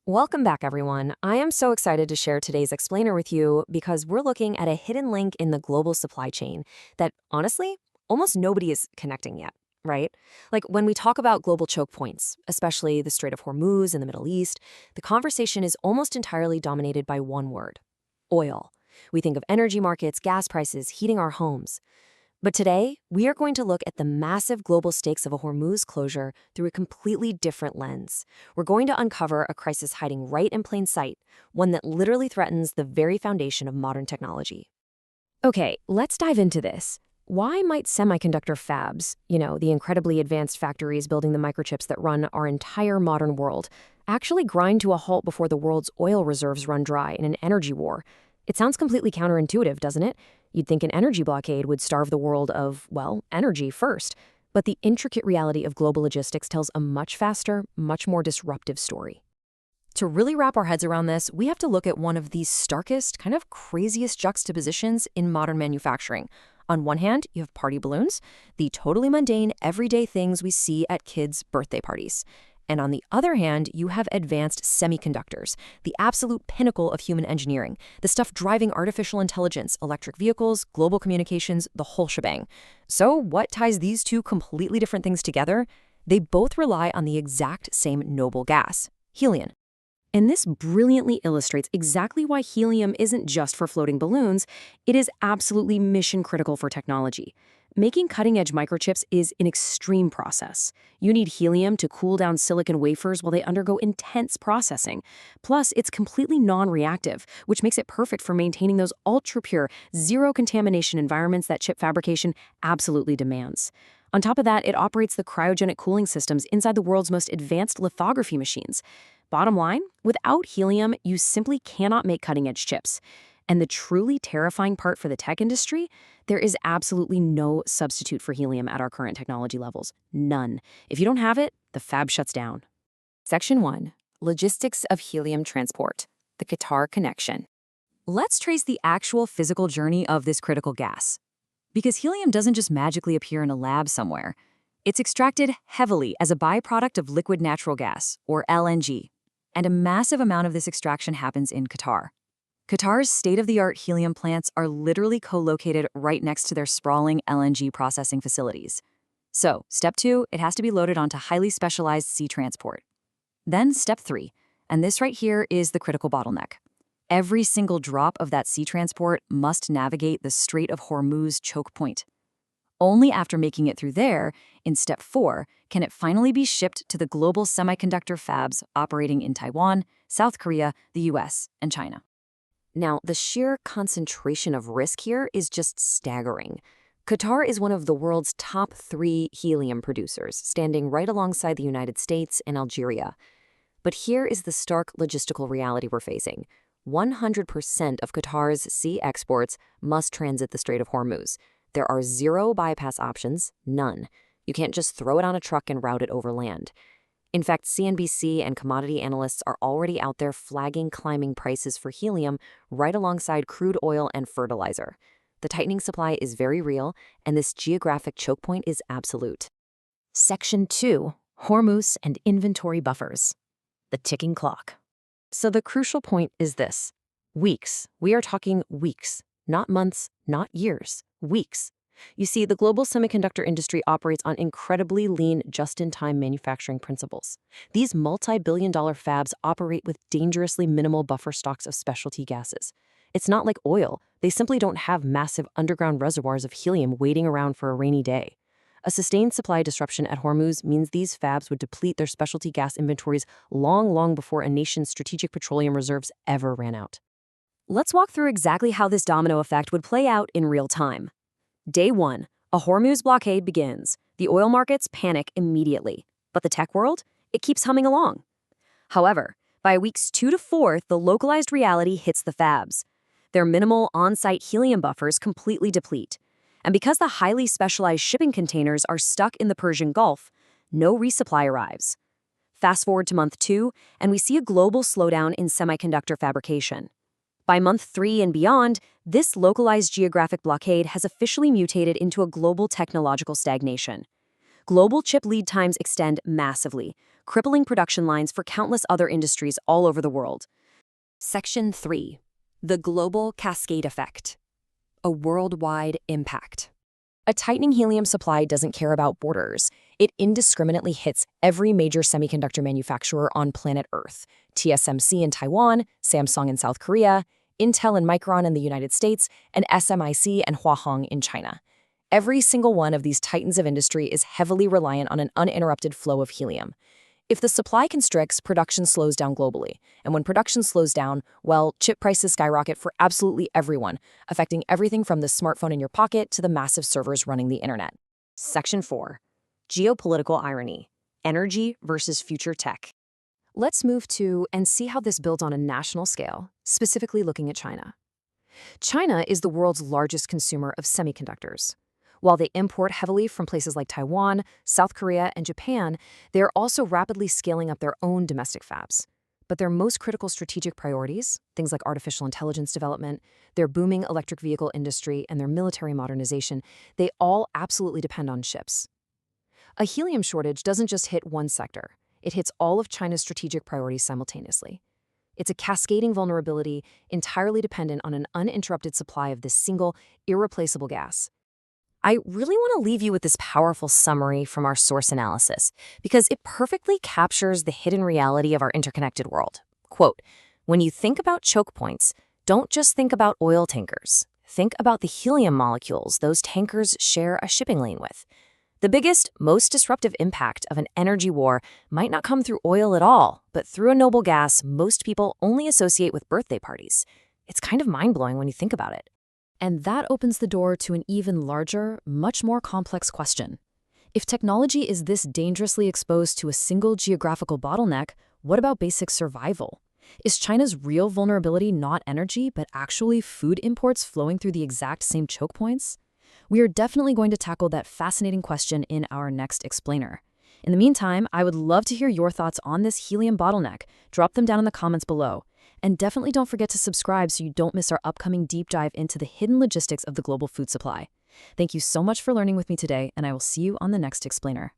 Welcome back, everyone. I am so excited to share today's explainer with you because we're looking at a hidden link in the global supply chain that, honestly, almost nobody is connecting yet, right? Like when we talk about global choke points, especially the Strait of Hormuz in the Middle East, the conversation is almost entirely dominated by one word: oil. We think of energy markets, gas prices, heating our homes. But today, we are going to look at the massive global stakes of a Hormuz closure through a completely different lens. We're going to uncover a crisis hiding right in plain sight, one that literally threatens the very foundation of modern technology. Okay, let's dive into this. Why might semiconductor fabs, the incredibly advanced factories building the microchips that run our entire modern world, actually grind to a halt before the world's oil reserves run dry in an energy war? It sounds completely counterintuitive, doesn't it? You'd think an energy blockade would starve the world of, well, energy first. But the intricate reality of global logistics tells a much faster, much more disruptive story. To really wrap our heads around this, we have to look at one of the starkest, kind of craziest juxtapositions in modern manufacturing. On one hand, you have party balloons, the totally mundane, everyday things we see at kids' birthday parties. And on the other hand, you have advanced semiconductors, the absolute pinnacle of human engineering, the stuff driving artificial intelligence, electric vehicles, global communications, the whole shebang. So what ties these two completely different things together? They both rely on the exact same noble gas: helium. And this brilliantly illustrates exactly why helium isn't just for floating balloons. It is absolutely mission critical for technology. Making cutting-edge microchips is an extreme process. You need helium to cool down silicon wafers while they undergo intense processing. Plus, it's completely non-reactive, which makes it perfect for maintaining those ultra-pure, zero-contamination environments that chip fabrication absolutely demands. On top of that, it operates the cryogenic cooling systems inside the world's most advanced lithography machines. Bottom line, without helium, you simply cannot make cutting-edge chips. And the truly terrifying part for the tech industry, there is absolutely no substitute for helium at our current technology levels. None. If you don't have it, the fab shuts down. Section 1. Logistics of helium transport. The Qatar connection. Let's trace the actual physical journey of this critical gas. Because helium doesn't just magically appear in a lab somewhere. It's extracted heavily as a byproduct of liquid natural gas, or LNG. And a massive amount of this extraction happens in Qatar. Qatar's state-of-the-art helium plants are literally co-located right next to their sprawling LNG processing facilities. So, step 2, it has to be loaded onto highly specialized sea transport. Then step 3, and this right here is the critical bottleneck. Every single drop of that sea transport must navigate the Strait of Hormuz choke point. Only after making it through there, in step 4, can it finally be shipped to the global semiconductor fabs operating in Taiwan, South Korea, the US, and China. Now, the sheer concentration of risk here is just staggering. Qatar is one of the world's top 3 helium producers, standing right alongside the United States and Algeria. But here is the stark logistical reality we're facing. 100% of Qatar's sea exports must transit the Strait of Hormuz. There are 0 bypass options, none. You can't just throw it on a truck and route it over land. In fact, CNBC and commodity analysts are already out there flagging climbing prices for helium right alongside crude oil and fertilizer. The tightening supply is very real, and this geographic choke point is absolute. Section 2. Hormuz and inventory buffers. The ticking clock. So the crucial point is this. Weeks. We are talking weeks. Not months, not years. Weeks. You see, the global semiconductor industry operates on incredibly lean, just-in-time manufacturing principles. These multi-billion-dollar fabs operate with dangerously minimal buffer stocks of specialty gases. It's not like oil. They simply don't have massive underground reservoirs of helium waiting around for a rainy day. A sustained supply disruption at Hormuz means these fabs would deplete their specialty gas inventories long before a nation's strategic petroleum reserves ever ran out. Let's walk through exactly how this domino effect would play out in real time. Day 1, a Hormuz blockade begins. The oil markets panic immediately. But the tech world? It keeps humming along. However, by weeks 2 to 4, the localized reality hits the fabs. Their minimal on-site helium buffers completely deplete. And because the highly specialized shipping containers are stuck in the Persian Gulf, no resupply arrives. Fast forward to month 2, and we see a global slowdown in semiconductor fabrication. By month 3 and beyond, this localized geographic blockade has officially mutated into a global technological stagnation. Global chip lead times extend massively, crippling production lines for countless other industries all over the world. Section 3. The Global Cascade Effect. A worldwide impact. A tightening helium supply doesn't care about borders. It indiscriminately hits every major semiconductor manufacturer on planet Earth. TSMC in Taiwan, Samsung in South Korea, Intel and Micron in the United States, and SMIC and Huahong in China. Every single one of these titans of industry is heavily reliant on an uninterrupted flow of helium. If the supply constricts, production slows down globally. And when production slows down, well, chip prices skyrocket for absolutely everyone, affecting everything from the smartphone in your pocket to the massive servers running the internet. Section 4. Geopolitical irony. Energy versus future tech. Let's move to and see how this builds on a national scale, specifically looking at China. China is the world's largest consumer of semiconductors. While they import heavily from places like Taiwan, South Korea, and Japan, they are also rapidly scaling up their own domestic fabs. But their most critical strategic priorities, things like artificial intelligence development, their booming electric vehicle industry, and their military modernization, they all absolutely depend on chips. A helium shortage doesn't just hit one sector. It hits all of China's strategic priorities simultaneously. It's a cascading vulnerability entirely dependent on an uninterrupted supply of this single, irreplaceable gas. I really want to leave you with this powerful summary from our source analysis because it perfectly captures the hidden reality of our interconnected world. Quote, "When you think about choke points, don't just think about oil tankers. Think about the helium molecules those tankers share a shipping lane with. The biggest, most disruptive impact of an energy war might not come through oil at all, but through a noble gas most people only associate with birthday parties. It's kind of mind-blowing when you think about it." And that opens the door to an even larger, much more complex question. If technology is this dangerously exposed to a single geographical bottleneck, what about basic survival? Is China's real vulnerability not energy, but actually food imports flowing through the exact same choke points? We are definitely going to tackle that fascinating question in our next explainer. In the meantime, I would love to hear your thoughts on this helium bottleneck. Drop them down in the comments below. And definitely don't forget to subscribe so you don't miss our upcoming deep dive into the hidden logistics of the global food supply. Thank you so much for learning with me today, and I will see you on the next explainer.